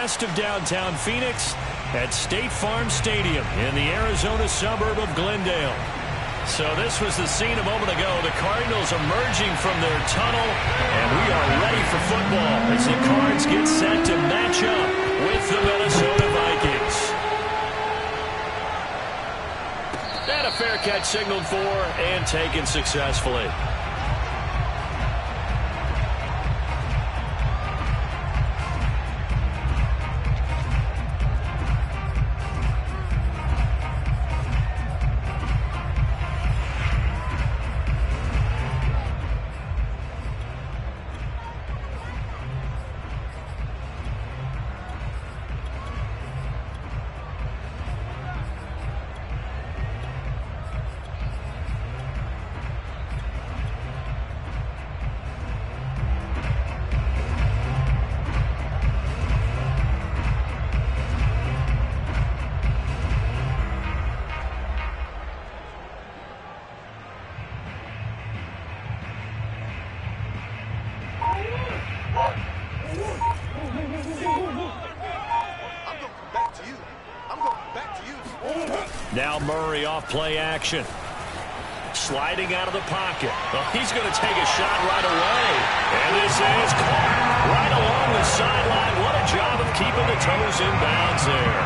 west of downtown Phoenix at State Farm Stadium in the Arizona suburb of Glendale. So this was the scene a moment ago. The Cardinals emerging from their tunnel, and we are ready for football as the Cards get set to match up with the Minnesota Vikings. And a fair catch signaled for and taken successfully. Now Murray off play action. Sliding out of the pocket. Well, he's going to take a shot right away. And this is caught right along the sideline. What a job of keeping the toes in bounds there.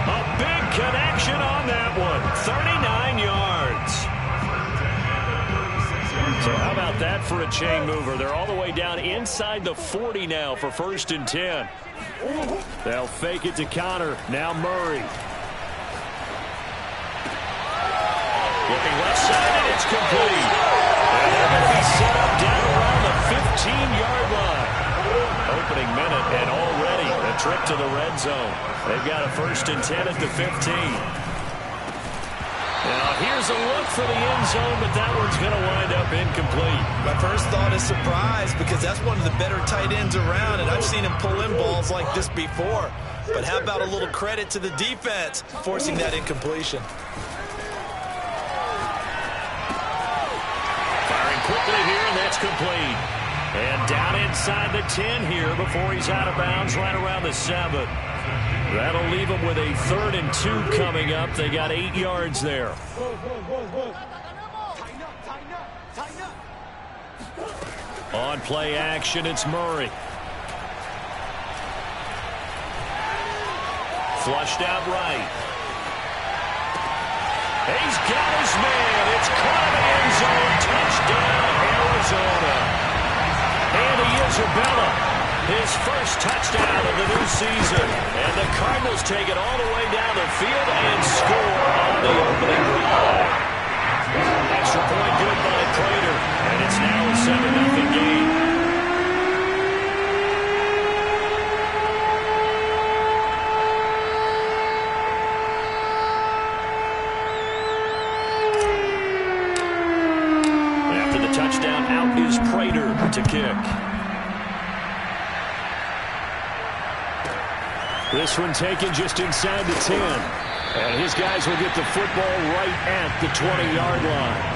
A big connection on that one. 39 yards. So how about that for a chain mover? They're all the way down inside the 40 now for 1st and 10. They'll fake it to counter. Now Murray. Looking left side, and it's complete. And they're going to be set up down around the 15-yard line. Opening minute, and already a trip to the red zone. They've got a 1st and 10 at the 15. Now, here's a look for the end zone, but that one's going to wind up incomplete. My first thought is surprise, because that's one of the better tight ends around, and I've seen him pull in balls like this before. But how about a little credit to the defense forcing that incompletion? Quickly here, and that's complete. And down inside the 10 here before he's out of bounds right around the 7. That'll leave him with a 3rd and 2 coming up. They got 8 yards there. On play action, it's Murray. Flushed out right. He's got his man. It's caught in the end zone. Touchdown, Arizona. Andy Isabella, his first touchdown of the new season. And the Cardinals take it all the way down the field and score on the opening drive. Extra point good by Prater. And it's now a 7-0 game. Touchdown, out is Prater to kick. This one taken just inside the 10. And his guys will get the football right at the 20-yard line.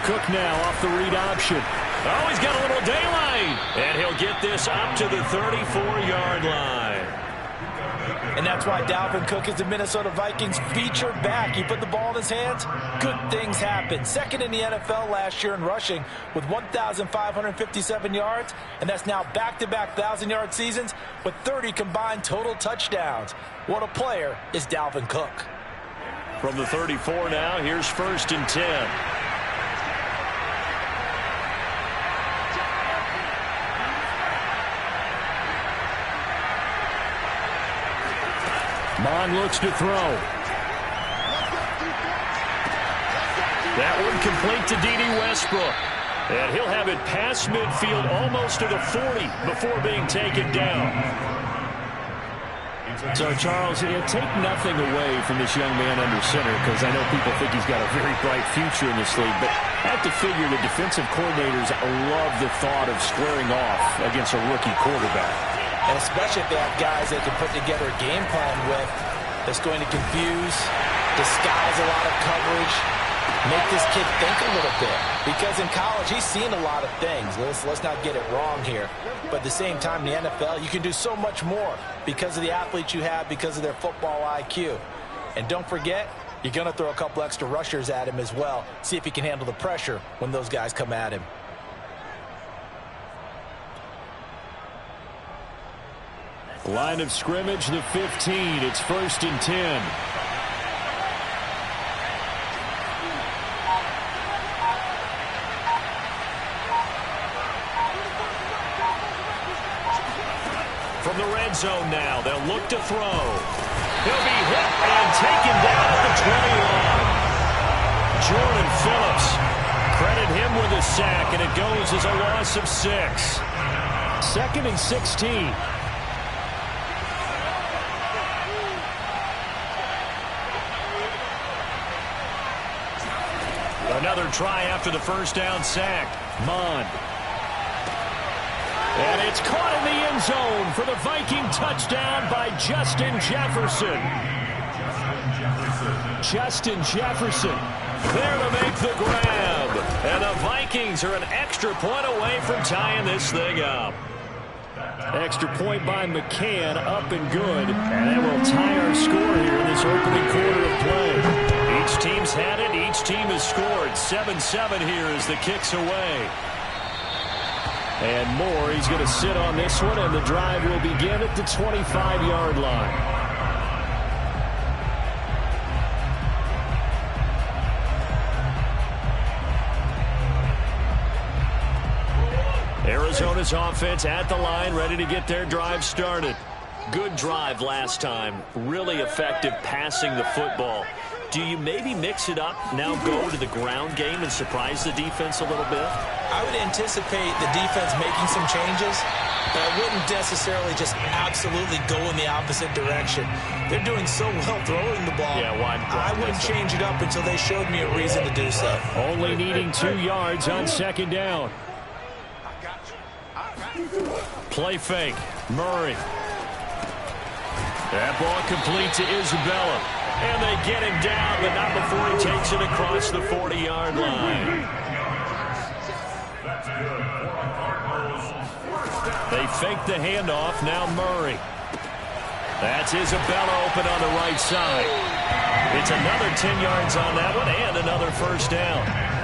Cook now off the read option. Oh, he's got a little daylight. And he'll get this up to the 34-yard line. And that's why Dalvin Cook is the Minnesota Vikings featured back. You put the ball in his hands, good things happen. 2nd in the NFL last year in rushing with 1,557 yards. And that's now back-to-back 1,000-yard seasons with 30 combined total touchdowns. What a player is Dalvin Cook. From the 34 now, here's 1st and 10. Mon looks to throw. That one complete to D.D. Westbrook. And he'll have it past midfield almost to the 40 before being taken down. So, Charles, take nothing away from this young man under center, because I know people think he's got a very bright future in this league, but I have to figure the defensive coordinators love the thought of squaring off against a rookie quarterback. And especially if they have guys they can put together a game plan with that's going to confuse, disguise a lot of coverage, make this kid think a little bit. Because in college, he's seen a lot of things. Let's not get it wrong here. But at the same time, in the NFL, you can do so much more because of the athletes you have, because of their football IQ. And don't forget, you're going to throw a couple extra rushers at him as well. See if he can handle the pressure when those guys come at him. Line of scrimmage, the 15. It's 1st and 10. From the red zone now, they'll look to throw. He'll be hit and taken down at the 20 line. Jordan Phillips, credit him with a sack, and it goes as a loss of 6. 2nd and 16. Another try after the first down sack. Mond. And it's caught in the end zone for the Viking touchdown by Justin Jefferson. Justin Jefferson there to make the grab. And the Vikings are an extra point away from tying this thing up. Extra point by McCann, up and good. And that will tie our score here in this opening quarter of play. Each team's had it. Each team has scored. 7-7 here as the kick's away. And Moore, he's going to sit on this one, and the drive will begin at the 25-yard line. Arizona's offense at the line, ready to get their drive started. Good drive last time. Really effective passing the football. Do you maybe mix it up, now go to the ground game and surprise the defense a little bit? I would anticipate the defense making some changes, but I wouldn't necessarily just absolutely go in the opposite direction. They're doing so well throwing the ball. Yeah, why I wouldn't change it up until they showed me a reason to do so. Only needing 2 yards on 2nd down. Play fake. Murray. That ball complete to Isabella. And they get him down, but not before he takes it across the 40-yard line. They fake the handoff. Now Murray. That's Isabella open on the right side. It's another 10 yards on that one and another first down.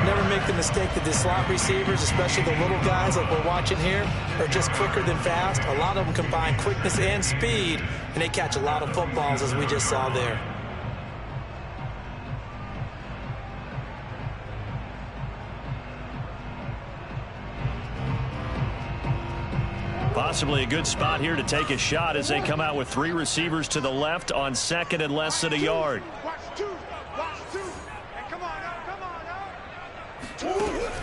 Never make the mistake that the slot receivers, especially the little guys like we're watching here, are just quicker than fast. A lot of them combine quickness and speed, and they catch a lot of footballs, as we just saw there. Possibly a good spot here to take a shot as they come out with 3 receivers to the left on 2nd and less than a yard.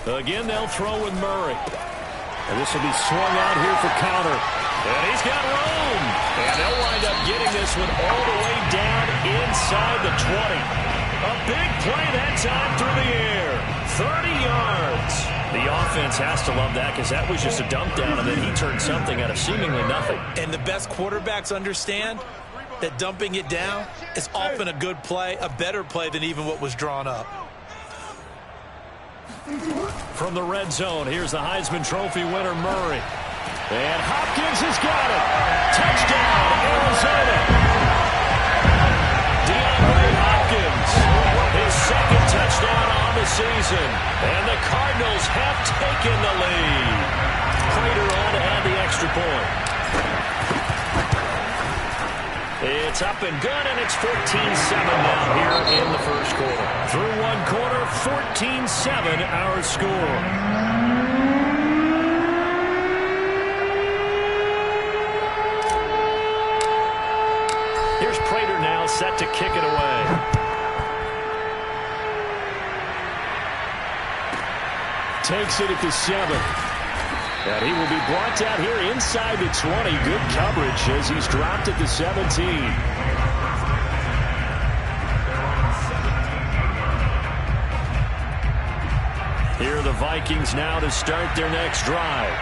Again, they'll throw with Murray. And this will be swung out here for counter. And he's got room. And they'll wind up getting this one all the way down inside the 20. A big play that time through the air. 30 yards. The offense has to love that because that was just a dump down, and then he turned something out of seemingly nothing. And the best quarterbacks understand that dumping it down is often a good play, a better play than even what was drawn up. From the red zone, here's the Heisman Trophy winner, Murray. And Hopkins has got it. Touchdown, Arizona. DeAndre Hopkins, his 2nd touchdown on the season. And the Cardinals have taken the lead. Prater on to add the extra point. It's up and good, and it's 14-7 now here in the first quarter. Through one quarter, 14-7 our score. Here's Prater now set to kick it away. takes it at the 7. And he will be brought down here inside the 20. Good coverage as he's dropped at the 17. Here are the Vikings now to start their next drive.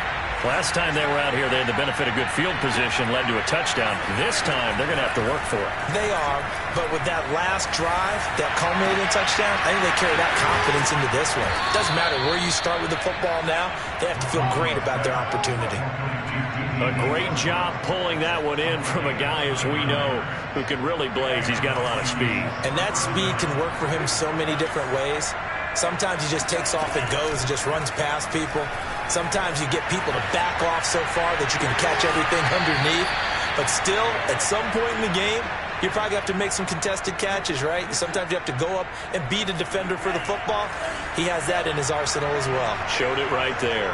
Last time they were out here, they had the benefit of good field position, led to a touchdown. This time, they're going to have to work for it. They are, but with that last drive, that culminating touchdown, I think they carry that confidence into this one. Doesn't matter where you start with the football now, they have to feel great about their opportunity. A great job pulling that one in from a guy, as we know, who can really blaze. He's got a lot of speed. And that speed can work for him so many different ways. Sometimes he just takes off and goes and just runs past people. Sometimes you get people to back off so far that you can catch everything underneath. But still, at some point in the game, you probably have to make some contested catches, right? Sometimes you have to go up and beat a defender for the football. He has that in his arsenal as well. Showed it right there.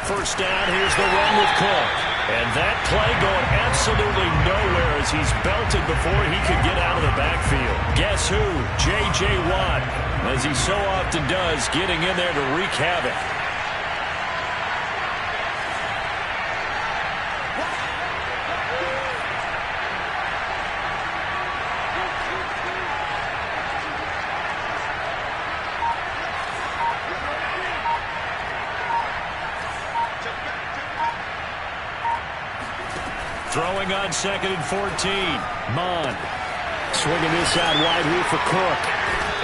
First down, here's the run with Cook. And that play going absolutely nowhere as he's belted before he could get out of the backfield. Guess who? J.J. Watt, as he so often does, getting in there to wreak havoc. Throwing on 2nd and 14. Mond swinging this out wide here for Cook.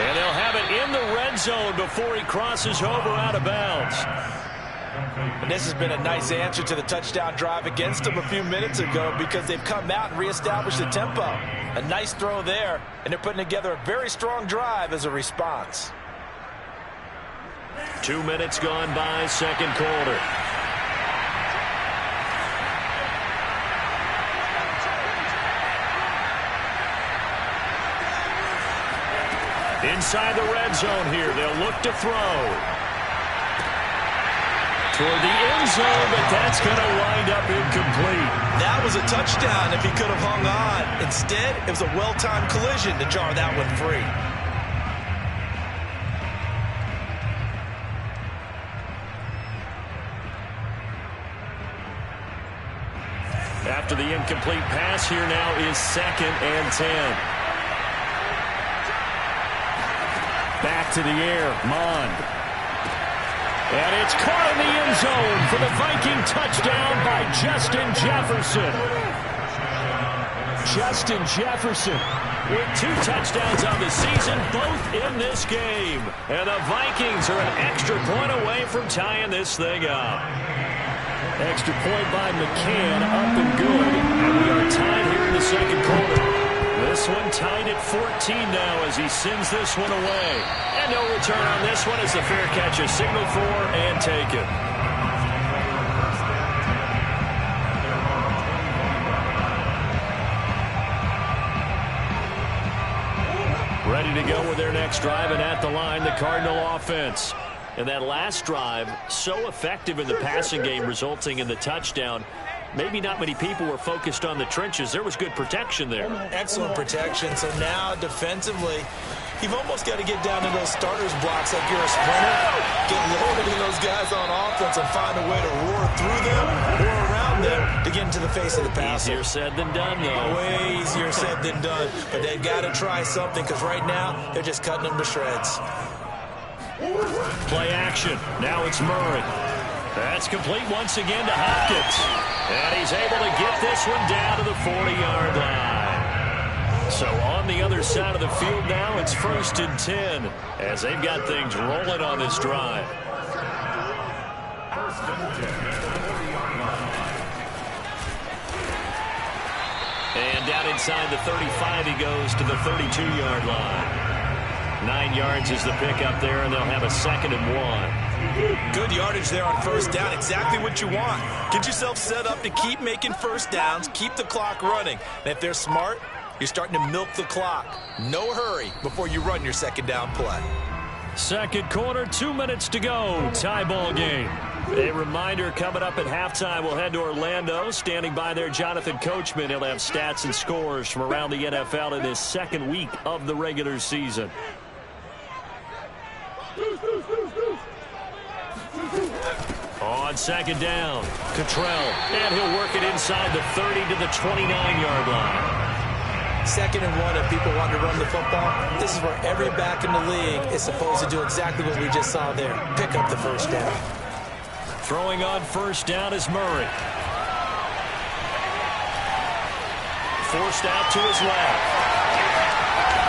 And they'll have it in the red zone before he crosses over out of bounds. And this has been a nice answer to the touchdown drive against them a few minutes ago because they've come out and reestablished the tempo. A nice throw there, and they're putting together a very strong drive as a response. 2 minutes gone by, second quarter. Inside the red zone here, they'll look to throw. Toward the end zone, but that's going to wind up incomplete. That was a touchdown if he could have hung on. Instead, it was a well-timed collision to jar that one free. After the incomplete pass, here now is 2nd and 10. Back to the air, Mond. And it's caught in the end zone for the Viking touchdown by Justin Jefferson. Justin Jefferson with 2 touchdowns on the season, both in this game. And the Vikings are an extra point away from tying this thing up. Extra point by McCann, up and good. And we are tied here in the second quarter. This one tied at 14 now as he sends this one away. And no return on this one as the fair catch is signaled for and taken. Ready to go with their next drive, and at the line, the Cardinal offense. And that last drive, so effective in the passing game, resulting in the touchdown. Maybe not many people were focused on the trenches. There was good protection there. Excellent protection. So now, defensively, you've almost got to get down to those starters blocks like you're a sprinter. Get loaded in those guys on offense and find a way to roar through them or around them to get into the face of the passer. Easier said than done, though. Way easier said than done. But they've got to try something because right now, they're just cutting them to shreds. Play action. Now it's Murray. That's complete once again to Hopkins. And he's able to get this one down to the 40-yard line. So on the other side of the field now, it's 1st and 10 as they've got things rolling on this drive. And down inside the 35, he goes to the 32-yard line. 9 yards is the pickup there, and they'll have a 2nd and 1. Good yardage there on first down. Exactly what you want. Get yourself set up to keep making first downs, keep the clock running. And if they're smart, you're starting to milk the clock. No hurry before you run your second down play. Second quarter, 2 minutes to go. Tie ball game. A reminder coming up at halftime, we'll head to Orlando. Standing by there, Jonathan Coachman. He'll have stats and scores from around the NFL in this second week of the regular season. On second down, Cottrell, and he'll work it inside the 30 to the 29-yard line. Second and 1, if people want to run the football, this is where every back in the league is supposed to do exactly what we just saw there, pick up the first down. Throwing on first down is Murray. Forced out to his left.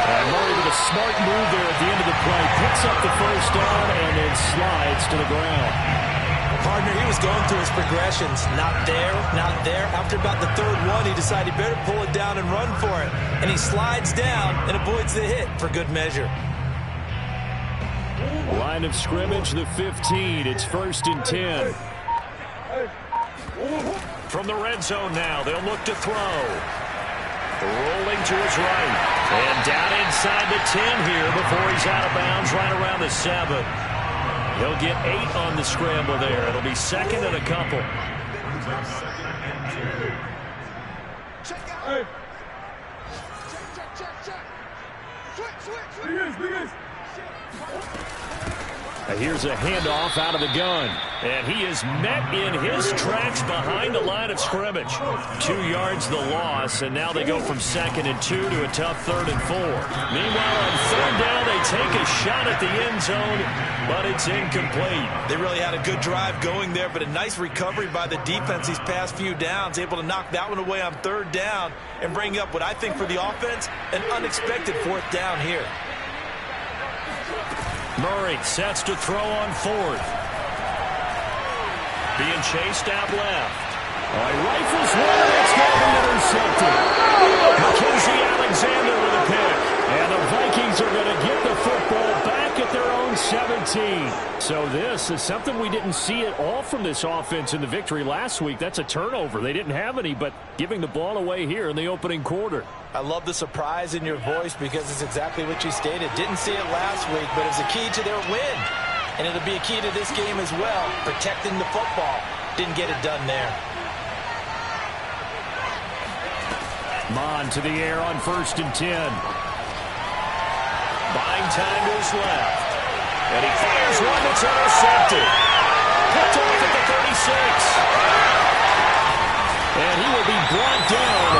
And Murray with a smart move there at the end of the play. Picks up the first down and then slides to the ground. Partner, he was going through his progressions. Not there, not there. After about the third one, he decided he better pull it down and run for it. And he slides down and avoids the hit for good measure. Line of scrimmage, the 15. It's 1st and 10. From the red zone now, they'll look to throw. Rolling to his right. And down inside the 10 here before he's out of bounds right around the 7. He'll get 8 on the scramble there. It'll be second and a couple. Here's a handoff out of the gun. And he is met in his tracks behind the line of scrimmage. 2 yards the loss, and now they go from 2nd and 2 to a tough 3rd and 4. Meanwhile, on 3rd down, they take a shot at the end zone, but it's incomplete. They really had a good drive going there, but a nice recovery by the defense these past few downs, able to knock that one away on 3rd down and bring up what I think for the offense, an unexpected 4th down here. Murray sets to throw on 4th. Being chased out left. Rifles one, and it's going to be intercepted. Mackenzie Alexander with a pick. And the Vikings are going to get the football back at their own 17. So this is something we didn't see at all from this offense in the victory last week. That's a turnover. They didn't have any, but giving the ball away here in the opening quarter. I love the surprise in your voice because it's exactly what you stated. Didn't see it last week, but it's a key to their win. And it'll be a key to this game as well, protecting the football. Didn't get it done there. Mon to the air on 1st and 10. Buying time to his left. And he fires one that's intercepted. Picked off at the 36. And he will be brought down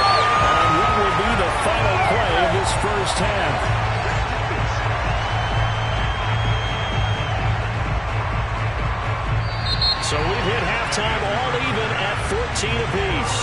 on what will be the final play of this first half. So we've hit halftime all even at 14 apiece.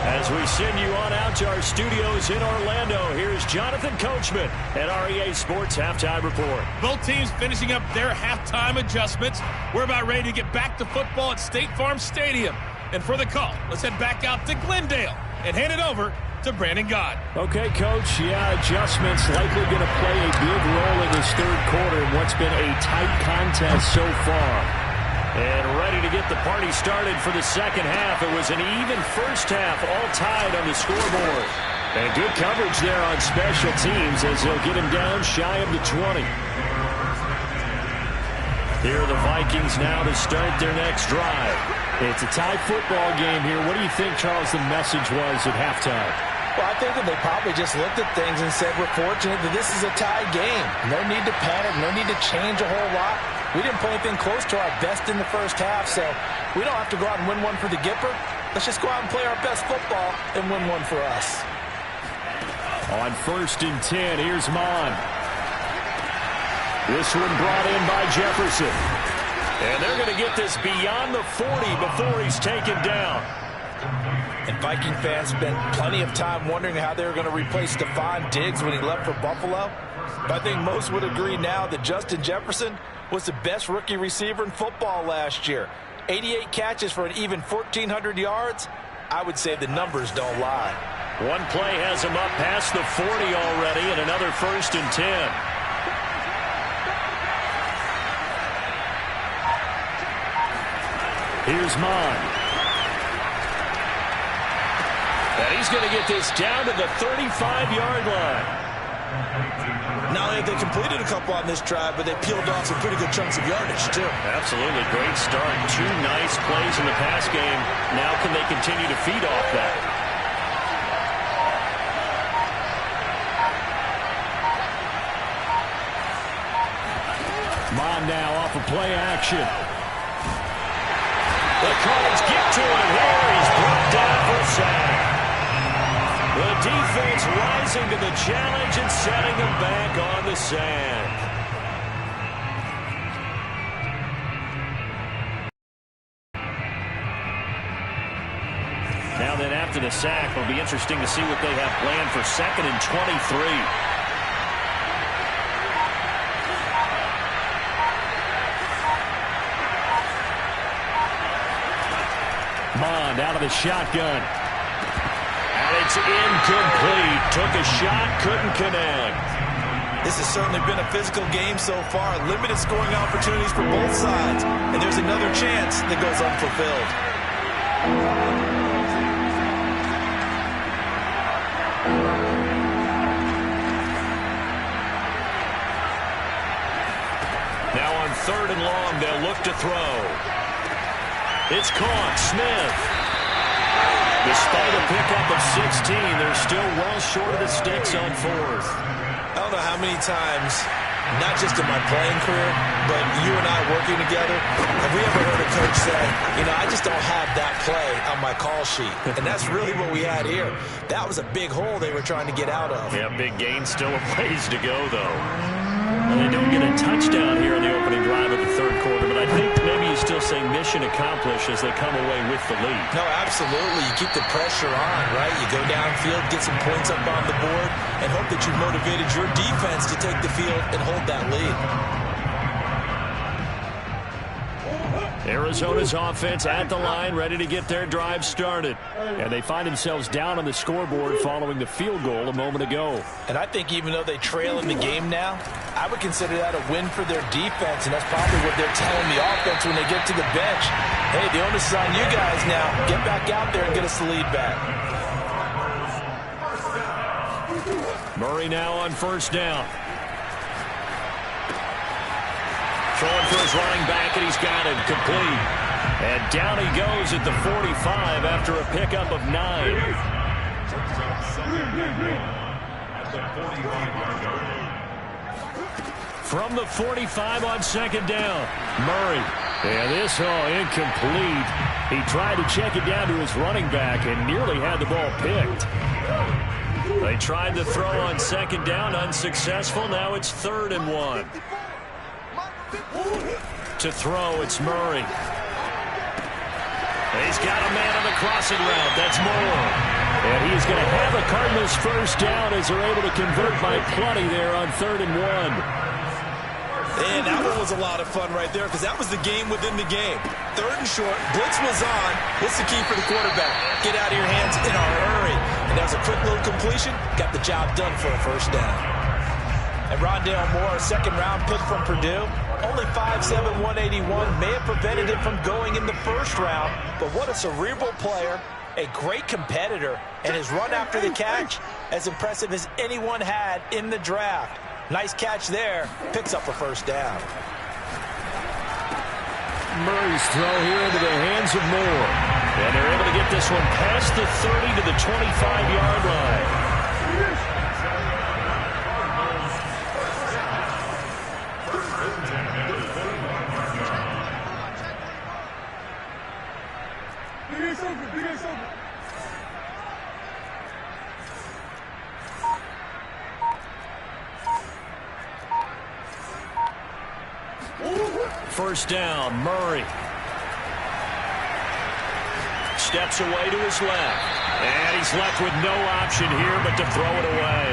As we send you on out to our studios in Orlando, here's Jonathan Coachman at REA Sports Halftime Report. Both teams finishing up their halftime adjustments. We're about ready to get back to football at State Farm Stadium. And for the call, let's head back out to Glendale and hand it over to Brandon Gott. Okay, Coach. Yeah, adjustments likely going to play a big role in this 3rd quarter in what's been a tight contest so far. And ready to get the party started for the second half. It was an even first half, all tied on the scoreboard. And good coverage there on special teams as they'll get him down shy of the 20. Here are the Vikings now to start their next drive. It's a tie football game here. What do you think, Charles, the message was at halftime? Well, I think that they probably just looked at things and said, we're fortunate that this is a tie game. No need to panic, no need to change a whole lot. We didn't play anything close to our best in the first half, so we don't have to go out and win one for the Gipper. Let's just go out and play our best football and win one for us. On 1st and 10, here's Mon. This one brought in by Jefferson. And they're going to get this beyond the 40 before he's taken down. And Viking fans spent plenty of time wondering how they were going to replace Stephon Diggs when he left for Buffalo. But I think most would agree now that Justin Jefferson was the best rookie receiver in football last year. 88 catches for an even 1,400 yards. I would say the numbers don't lie. One play has him up past the 40 already, and another 1st and 10. Here's Mon. And he's going to get this down to the 35-yard line. Not only have they completed a couple on this drive, but they peeled off some pretty good chunks of yardage, too. Absolutely. Great start. 2 nice plays in the pass game. Now can they continue to feed off that? Mon now off of play action. The Cards get to him here. He's brought down for a sack. The defense rising to the challenge and setting them back on the sack. Now then, after the sack, it'll be interesting to see what they have planned for 2nd and 23. Mond out of the shotgun. And it's incomplete. Took a shot, couldn't connect. This has certainly been a physical game so far. Limited scoring opportunities for both sides. And there's another chance that goes unfulfilled. Now on 3rd and long, they'll look to throw. It's caught. Smith. Despite a pickup of 16, they're still well short of the sticks on 4th. I don't know how many times, not just in my playing career, but you and I working together, have we ever heard a coach say, you know, I just don't have that play on my call sheet. And that's really what we had here. That was a big hole they were trying to get out of. Yeah, big gain. Still a ways to go, though. And they don't get a touchdown here in the opening drive of the 3rd quarter, but I think maybe you still say mission accomplished as they come away with the lead. No, absolutely. You keep the pressure on, right? You go downfield, get some points up on the board, and hope that you motivated your defense to take the field and hold that lead. Arizona's offense at the line, ready to get their drive started. And they find themselves down on the scoreboard following the field goal a moment ago. And I think even though they trail in the game now, I would consider that a win for their defense, and that's probably what they're telling the offense when they get to the bench. Hey, the onus is on you guys now. Get back out there and get us the lead back. Murray now on 1st down. Throwing for his running back, and he's got it complete. And down he goes at the 45 after a pickup of 9. From the 45 on 2nd down, Murray. And this incomplete. He tried to check it down to his running back and nearly had the ball picked. They tried to throw on 2nd down, unsuccessful. Now it's 3rd and 1. To throw, it's Murray. He's got a man on the crossing route. That's Moore. And he's going to have a Cardinals 1st down as they're able to convert by plenty there on 3rd and 1. And that one was a lot of fun right there because that was the game within the game. 3rd and short, blitz was on. What's the key for the quarterback? Get out of your hands in a hurry. And that was a quick little completion. Got the job done for a 1st down. And Rondale Moore, a 2nd-round pick from Purdue. Only 5'7", 181. May have prevented him from going in the 1st round. But what a cerebral player, a great competitor, and his run after the catch as impressive as anyone had in the draft. Nice catch there. Picks up a 1st down. Murray's throw here into the hands of Moore. And they're able to get this one past the 30 to the 25-yard line. First down, Murray. Steps away to his left. And he's left with no option here but to throw it away.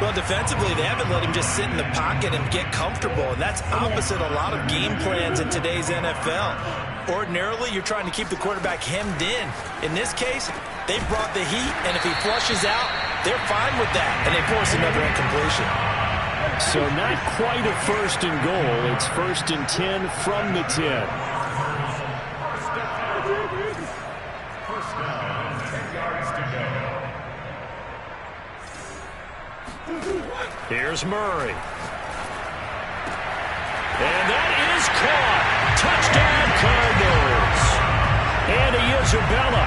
Well, defensively, they haven't let him just sit in the pocket and get comfortable. And that's opposite a lot of game plans in today's NFL. Ordinarily, you're trying to keep the quarterback hemmed in. In this case, they brought the heat, and if he flushes out, they're fine with that. And they force another incompletion. So not quite a 1st and goal. It's 1st and 10 from the 10. Here's Murray. And that is caught. Touchdown, Cardinals. And Isabella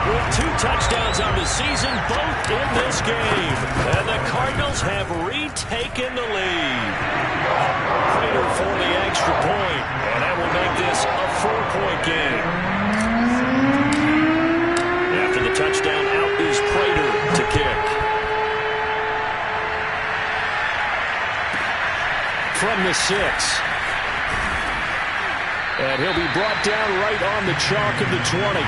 with 2 touchdowns on the season, both in this game. And the Cardinals have retaken the lead. Prater for the extra point. And that will make this a 4-point game. After the touchdown, out is Prater to kick. From the 6. And he'll be brought down right on the chalk of the 20.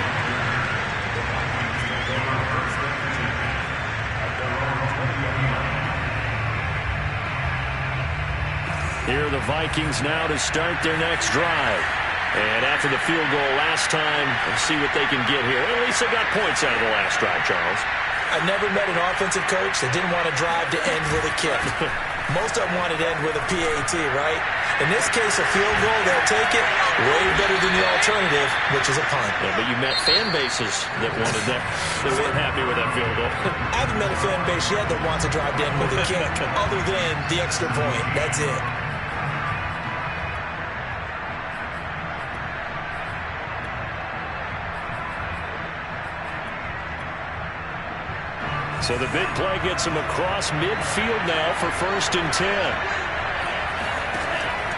Here are the Vikings now to start their next drive. And after the field goal last time, let's see what they can get here. At least they got points out of the last drive, Charles. I never met an offensive coach that didn't want to drive to end with a kick. Most of them wanted to end with a PAT, right? In this case, a field goal, they'll take it. Way better than the alternative, which is a punt. Yeah, but you met fan bases that wanted that. They weren't happy with that field goal. I haven't met a fan base yet that wants to drive to end with a kick, other than the extra point. That's it. So the big play gets him across midfield now for 1st and 10.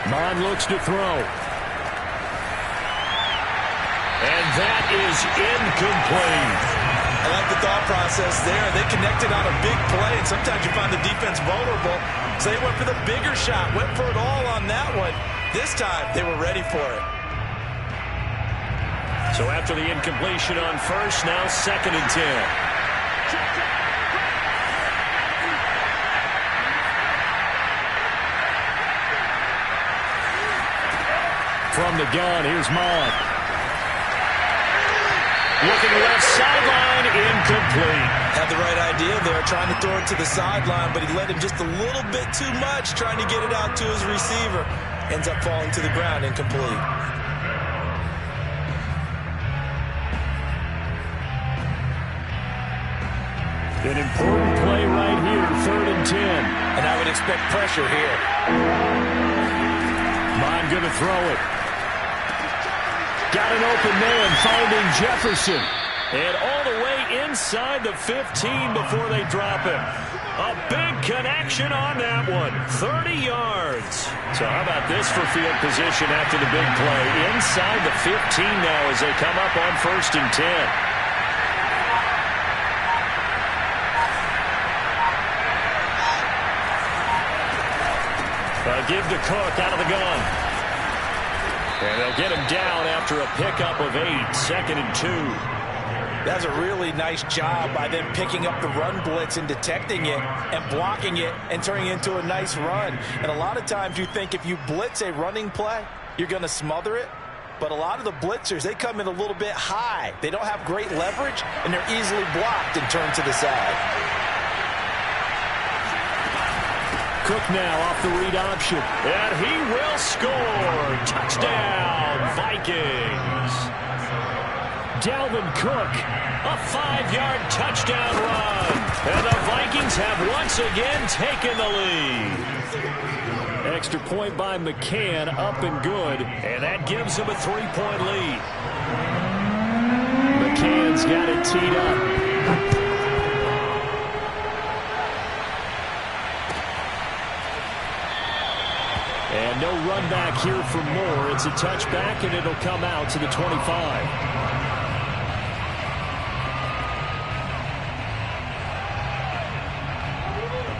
Mon looks to throw. And that is incomplete. I like the thought process there. They connected on a big play, and sometimes you find the defense vulnerable. So they went for the bigger shot, went for it all on that one. This time, they were ready for it. So after the incompletion on 1st, now 2nd and 10. From the gun, here's Mon. Looking left sideline, incomplete. Had the right idea there, trying to throw it to the sideline, but he let him just a little bit too much, trying to get it out to his receiver. Ends up falling to the ground, incomplete. An important play right here, 3rd and 10. And I would expect pressure here. Mon going to throw it. Got an open man, finding Jefferson. And all the way inside the 15 before they drop him. A big connection on that one. 30 yards. So how about this for field position after the big play? Inside the 15 now as they come up on 1st and 10. Give to Cook out of the gun. And they'll get him down after a pickup of 8, 2nd and 2. That's a really nice job by them picking up the run blitz and detecting it and blocking it and turning it into a nice run. And a lot of times you think if you blitz a running play, you're going to smother it. But a lot of the blitzers, they come in a little bit high. They don't have great leverage, and they're easily blocked and turned to the side. Cook now off the read option. And he will score. Touchdown, Vikings. Dalvin Cook, a 5-yard touchdown run. And the Vikings have once again taken the lead. Extra point by McCann, up and good. And that gives him a 3-point lead. McCann's got it teed up. And no run back here for Moore. It's a touchback, and it'll come out to the 25.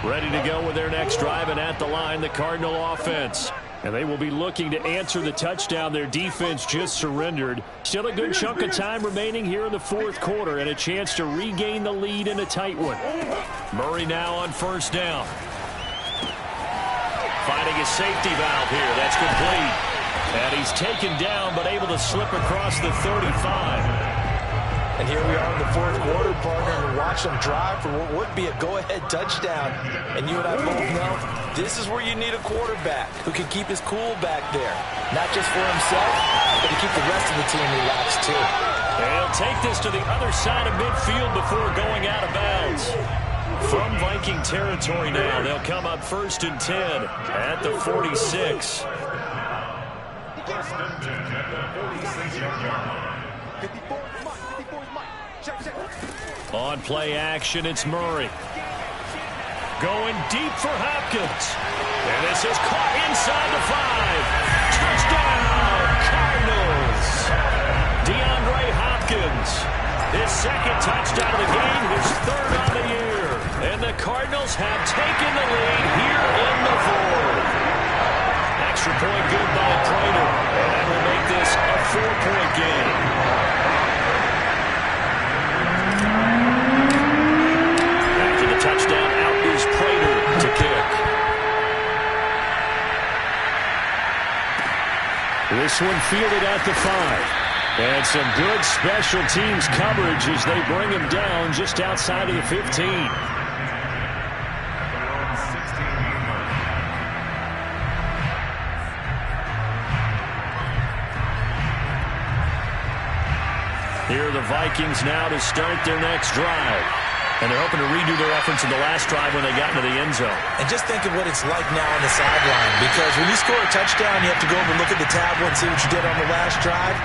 Ready to go with their next drive, and at the line, the Cardinal offense. And they will be looking to answer the touchdown their defense just surrendered. Still a good chunk of time remaining here in the 4th quarter, and a chance to regain the lead in a tight one. Murray now on 1st down. Finding a safety valve here. That's complete. And he's taken down, but able to slip across the 35. And here we are in the 4th quarter, partner, and watch them drive for what would be a go-ahead touchdown. And you and I both know this is where you need a quarterback who can keep his cool back there. Not just for himself, but to keep the rest of the team relaxed, too. And he'll take this to the other side of midfield before going out of bounds. From Viking territory now, they'll come up 1st and 10 at the 46. On play action, it's Murray. Going deep for Hopkins. And this is caught inside the 5. Touchdown, Cardinals. DeAndre Hopkins. His second touchdown of the game, his 3rd on the year. And the Cardinals have taken the lead here in the 4th. Extra point good by Prater. And that will make this a 4-point game. After the touchdown, out is Prater to kick. This one fielded at the 5. And some good special teams coverage as they bring him down just outside of the 15. Here are the Vikings now to start their next drive. And they're hoping to redo their efforts in the last drive when they got into the end zone. And just think of what it's like now on the sideline. Because when you score a touchdown, you have to go over and look at the tablet and see what you did on the last drive.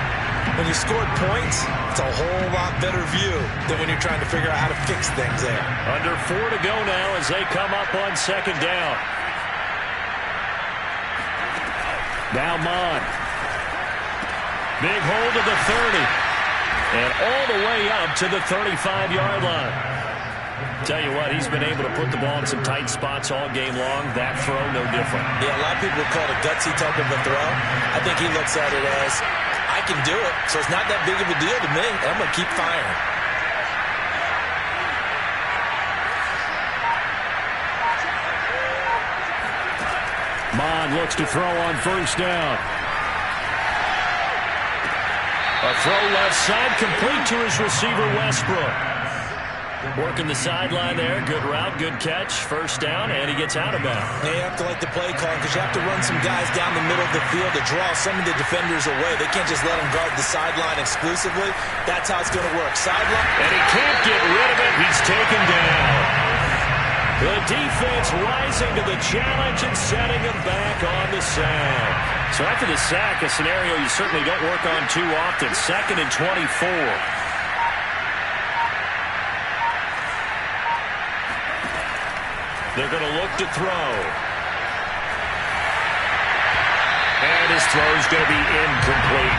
When you scored points, it's a whole lot better view than when you're trying to figure out how to fix things there. Under 4 to go now as they come up on 2nd down. Now Mon. Big hold of the 30. And all the way up to the 35-yard line. Tell you what, he's been able to put the ball in some tight spots all game long. That throw, no different. Yeah, a lot of people would call it a gutsy type of a throw. I think he looks at it as, I can do it, so it's not that big of a deal to me, and I'm going to keep firing. Mon looks to throw on 1st down. A throw left side, complete to his receiver, Westbrook. Working the sideline there. Good route, good catch. 1st down, and he gets out of bounds. You have to like the play call because you have to run some guys down the middle of the field to draw some of the defenders away. They can't just let them guard the sideline exclusively. That's how it's going to work. Sideline. And he can't get rid of it. He's taken down. The defense rising to the challenge and setting him back on the sack. So after the sack, a scenario you certainly don't work on too often. 2nd and 24. They're going to look to throw. And his throw is going to be incomplete.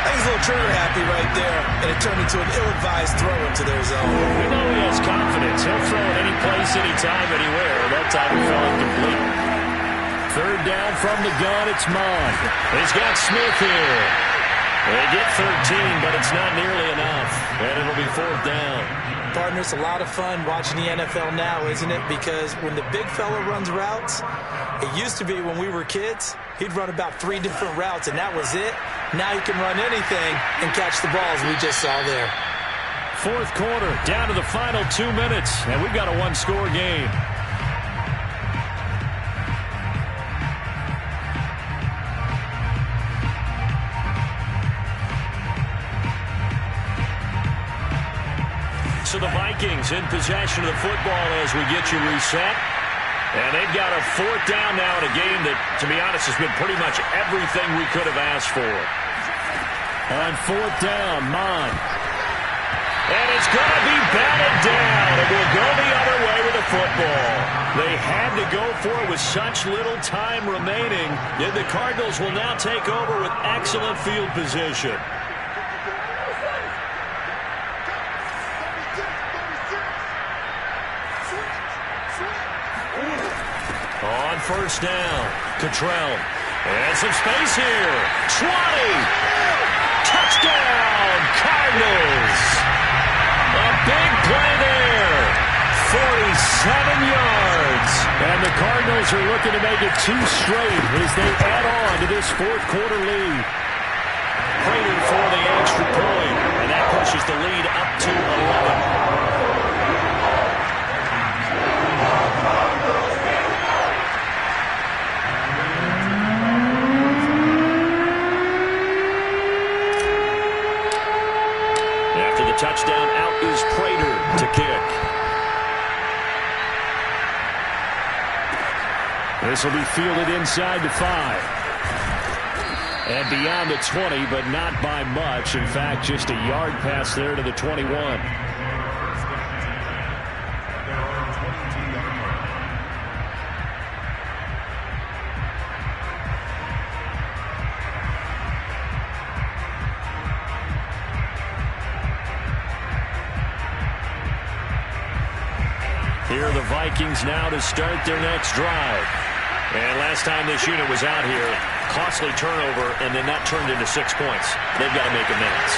I think he's a little trigger happy right there, and it turned into an ill-advised throw into their zone. We know he has confidence. He'll throw it any place, anytime, anywhere. That time he fell incomplete. 3rd down from the gun, it's Mon. He's got Smith here. They get 13, but it's not nearly enough. And it'll be 4th down. Partner, it's a lot of fun watching the NFL now, isn't it? Because when the big fella runs routes, it used to be when we were kids, he'd run about 3 different routes, and that was it. Now he can run anything and catch the balls we just saw there. 4th quarter, down to the final 2 minutes, and we've got a 1-score game. So the Vikings in possession of the football as we get you reset. And they've got a 4th down now in a game that, to be honest, has been pretty much everything we could have asked for. On 4th down, Mon. And it's going to be batted down. It will go the other way with the football. They had to go for it with such little time remaining. Yet the Cardinals will now take over with excellent field position. On 1st down, Cottrell. And some space here. 20. Touchdown, Cardinals. A big play there. 47 yards. And the Cardinals are looking to make it 2 straight as they add on to this 4th quarter lead. Prater for the extra point. And that pushes the lead up to 11. Touchdown, out is Prater to kick. This will be fielded inside the 5. And beyond the 20, but not by much. In fact, just a yard pass there to the 21. Here are the Vikings now to start their next drive. And last time this unit was out here, costly turnover, and then that turned into 6 points. They've got to make amends.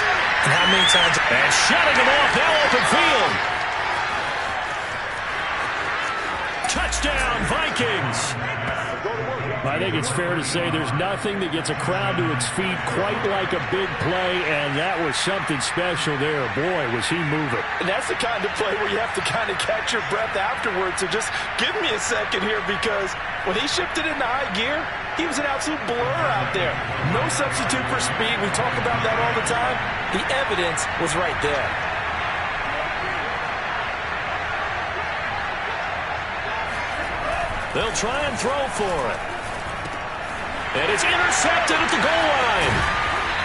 And how many times? And shutting them off, now open field. Touchdown, Vikings. I think it's fair to say there's nothing that gets a crowd to its feet quite like a big play, and that was something special there. Boy, was he moving. And that's the kind of play where you have to kind of catch your breath afterwards. So just give me a second here, because when he shifted into high gear, he was an absolute blur out there. No substitute for speed. We talk about that all the time. The evidence was right there. They'll try and throw for it. And it's intercepted at the goal line.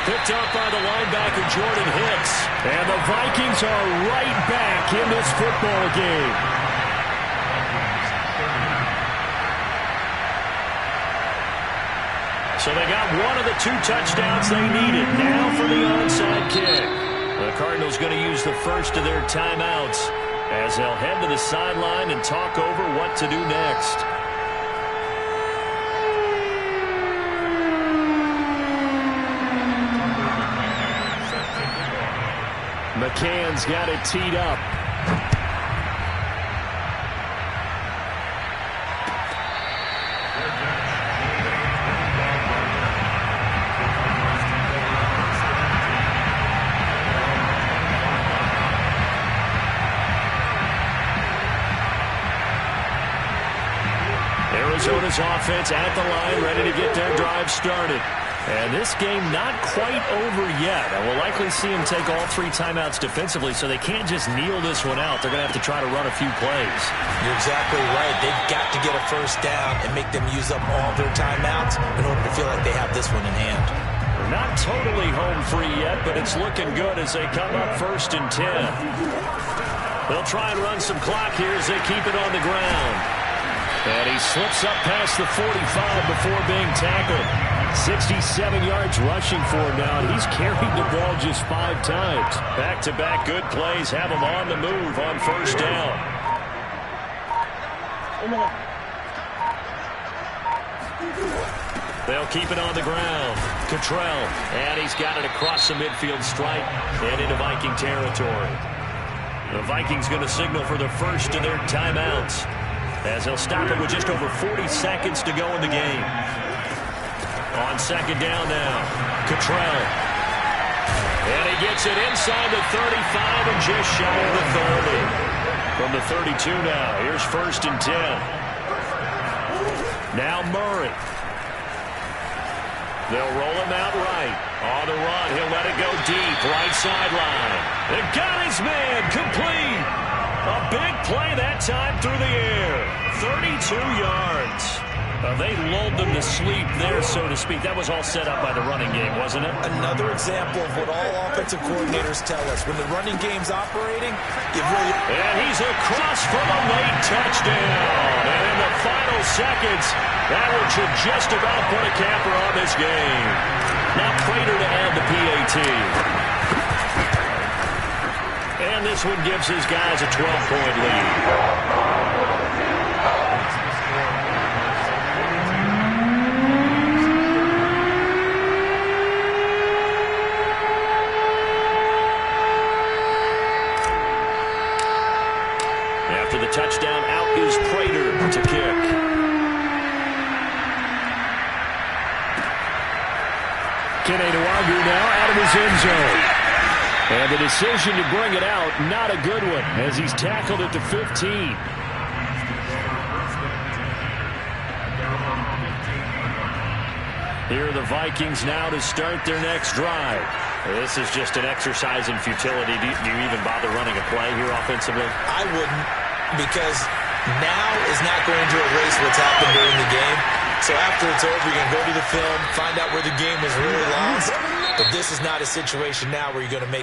Picked up by the linebacker, Jordan Hicks. And the Vikings are right back in this football game. So they got one of the 2 touchdowns they needed. Now for the onside kick. The Cardinals going to use the first of their timeouts as they'll head to the sideline and talk over what to do next. McCann's got it teed up. Arizona's offense at the line, ready to get their drive started. And this game not quite over yet. And we'll likely see them take all 3 timeouts defensively, so they can't just kneel this one out. They're going to have to try to run a few plays. You're exactly right. They've got to get a first down and make them use up all their timeouts in order to feel like they have this one in hand. They're not totally home free yet, but it's looking good as they come up 1st and 10. They'll try and run some clock here as they keep it on the ground. And he slips up past the 45 before being tackled. 67 yards rushing for him now, and he's carried the ball just 5 times. Back-to-back good plays have him on the move on 1st down. They'll keep it on the ground. Cottrell, and he's got it across the midfield stripe and into Viking territory. The Vikings going to signal for the first of their timeouts as they'll stop it with just over 40 seconds to go in the game. On 2nd down now, Cottrell. And he gets it inside the 35 and just shy of the 30. From the 32 now, here's 1st and 10. Now Murray. They'll roll him out right. On the run, he'll let it go deep, right sideline. They got his man, complete. A big play that time through the air. 32 yards. They lulled them to sleep there, so to speak. That was all set up by the running game, wasn't it? Another example of what all offensive coordinators tell us. When the running game's operating, you really... And he's across for a late touchdown. And in the final seconds, that one should just about put a capper on this game. Now Prater to add the PAT. And this one gives his guys a 12-point lead. After the touchdown, out is Prater to kick. Keneduagu now out of his end zone. And the decision to bring it out, not a good one, as he's tackled at the 15. Here are the Vikings now to start their next drive. This is just an exercise in futility. Do you even bother running a play here offensively? I wouldn't, because now is not going to erase what's happened during the game. So after it's over, you're going to go to the film, find out where the game was really lost. But this is not a situation now where you're going to make